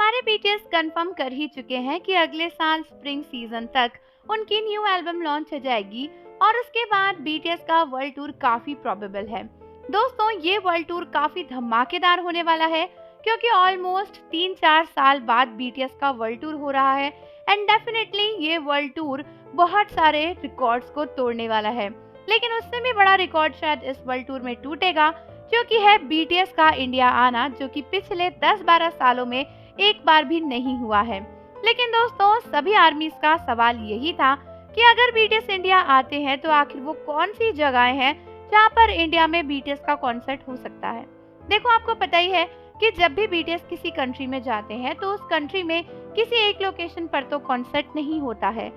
हमारे BTS confirm कर ही चुके हैं कि अगले साल स्प्रिंग सीजन तक उनकी न्यू एल्बम लॉन्च हो जाएगी और उसके बाद बीटीएस का वर्ल्ड टूर काफी प्रोबेबल है। दोस्तों, ये वर्ल्ड टूर काफी धमाकेदार होने वाला है क्योंकि ऑलमोस्ट 3-4 साल बाद बीटीएस का वर्ल्ड टूर हो रहा है एंड डेफिनेटली ये वर्ल्ड टूर बहुत सारे रिकॉर्ड्स को तोड़ने वाला है। लेकिन उससे भी बड़ा रिकॉर्ड शायद इस वर्ल्ड टूर में टूटेगा, क्योंकि है बीटीएस का इंडिया आना, जो कि पिछले 10-12 सालों में एक बार भी नहीं हुआ है। लेकिन दोस्तों, सभी आर्मीज का सवाल यही था कि अगर बीटीएस इंडिया आते हैं तो आखिर वो कौन सी जगहें हैं जहां पर इंडिया में बीटीएस का कॉन्सर्ट हो सकता है। देखो, आपको पता ही है कि जब भी बीटीएस किसी कंट्री में जाते हैं तो उस कंट्री में किसी एक लोकेशन पर तो कॉन्सर्ट नहीं होता है।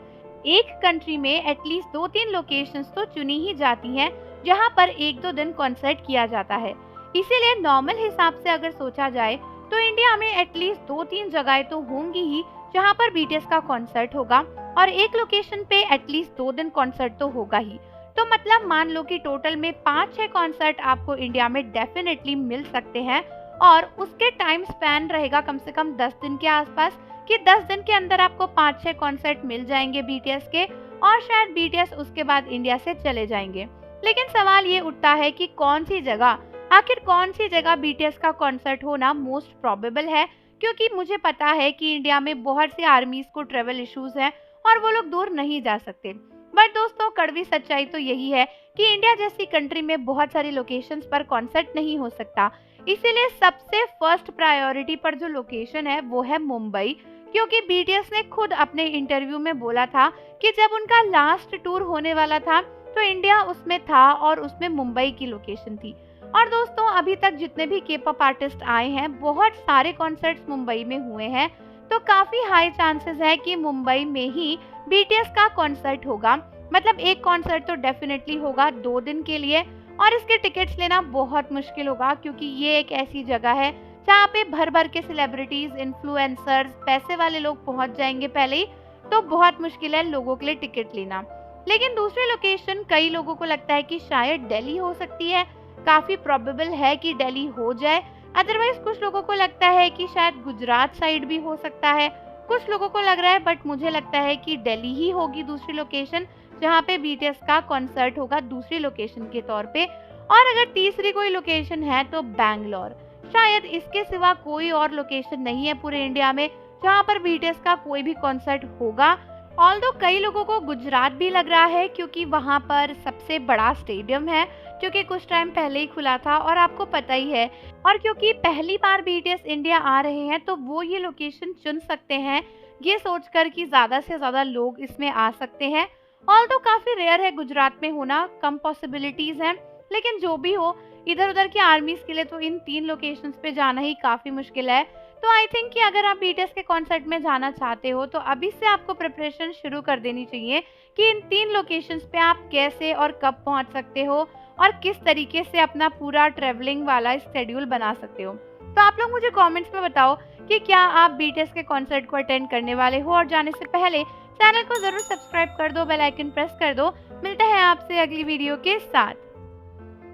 एक कंट्री में एटलीस्ट 2-3 लोकेशंस तो चुनी ही जाती हैं जहां पर 1-2 दिन कॉन्सर्ट किया जाता है। इसीलिए नॉर्मल हिसाब से अगर सोचा जाए तो इंडिया में एटलीस्ट 2-3 जगहें तो होंगी ही जहां पर बीटीएस का कॉन्सर्ट होगा और एक लोकेशन पे एटलीस्ट 2 दिन कॉन्सर्ट तो होगा ही। तो मतलब मान लो कि टोटल में 5-6 कॉन्सर्ट आपको इंडिया में डेफिनेटली मिल सकते हैं और उसके टाइम स्पैन रहेगा कम से कम 10 दिन के आसपास, कि 10 दिन के अंदर आपको 5-6 कॉन्सर्ट मिल जाएंगे बीटीएस के और शायद बीटीएस उसके बाद इंडिया से चले जाएंगे। लेकिन सवाल ये उठता है कि आखिर कौन सी जगह बीटीएस का कॉन्सर्ट होना मोस्ट प्रोबेबल है, क्योंकि मुझे पता है कि इंडिया में बहुत सी आर्मीज को ट्रेवल इश्यूज हैं और वो लोग दूर नहीं जा सकते। बट दोस्तों, कड़वी सच्चाई तो यही है कि इंडिया जैसी कंट्री में बहुत सारी लोकेशंस पर कॉन्सर्ट नहीं हो सकता। इसीलिए सबसे फर्स्ट प्रायोरिटी पर जो लोकेशन है वो है मुंबई, क्योंकि बीटीएस ने खुद अपने इंटरव्यू में बोला था कि जब उनका लास्ट टूर होने वाला था तो इंडिया उसमें था और उसमें मुंबई की लोकेशन थी। और दोस्तों, अभी तक जितने भी के-पॉप आर्टिस्ट आए हैं, बहुत सारे कॉन्सर्ट्स मुंबई में हुए हैं, तो काफी हाई चांसेस है कि मुंबई में ही बीटीएस का कॉन्सर्ट होगा। मतलब एक कॉन्सर्ट तो डेफिनेटली होगा 2 दिन के लिए और इसके टिकट्स लेना बहुत मुश्किल होगा, क्योंकि ये एक ऐसी जगह है जहाँ पे भर भर के सेलिब्रिटीज, इन्फ्लुएंसर्स, पैसे वाले लोग पहुंच जाएंगे पहले ही, तो बहुत मुश्किल है लोगों के लिए टिकट लेना। लेकिन दूसरी लोकेशन कई लोगों को लगता है कि शायद दिल्ली हो सकती है, काफी प्रोबेबल है कि दिल्ली हो जाए। अदरवाइज कुछ लोगों को लगता है कि शायद गुजरात साइड भी हो सकता है, कुछ लोगों को लग रहा है, बट मुझे लगता है कि दिल्ली ही होगी दूसरी लोकेशन जहाँ पे बीटीएस का कॉन्सर्ट होगा दूसरी लोकेशन के तौर पे। और अगर तीसरी कोई लोकेशन है तो बैंगलोर। शायद इसके सिवा कोई और लोकेशन नहीं है पूरे इंडिया में जहाँ पर बीटीएस का कोई भी कॉन्सर्ट होगा। ऑल्दो कई लोगों को गुजरात भी लग रहा है, क्योंकि वहाँ पर सबसे बड़ा स्टेडियम है जो कि कुछ टाइम पहले ही खुला था और आपको पता ही है। और क्योंकि पहली बार बीटीएस इंडिया आ रहे हैं तो वो ये लोकेशन चुन सकते हैं ये सोचकर कि ज्यादा से ज्यादा लोग इसमें आ सकते हैं। ऑल्दो काफी रेयर है गुजरात में होना, कम पॉसिबिलिटीज हैं, लेकिन जो भी हो, इधर उधर की आर्मीज के लिए तो इन 3 लोकेशंस पे जाना ही काफी मुश्किल है। तो आई थिंक कि अगर आप बीटीएस के कॉन्सर्ट में जाना चाहते हो तो अभी से आपको प्रिपरेशन शुरू कर देनी चाहिए कि इन 3 लोकेशंस पे आप कैसे और कब पहुंच सकते हो और किस तरीके से अपना पूरा ट्रेवलिंग वाला शेड्यूल बना सकते हो। तो आप लोग मुझे कमेंट्स में बताओ कि क्या आप बीटीएस के कॉन्सर्ट को अटेंड करने वाले हो, और जाने से पहले चैनल को जरूर सब्सक्राइब कर दो, बेल आइकन प्रेस कर दो। मिलते हैं आपसे अगली वीडियो के साथ।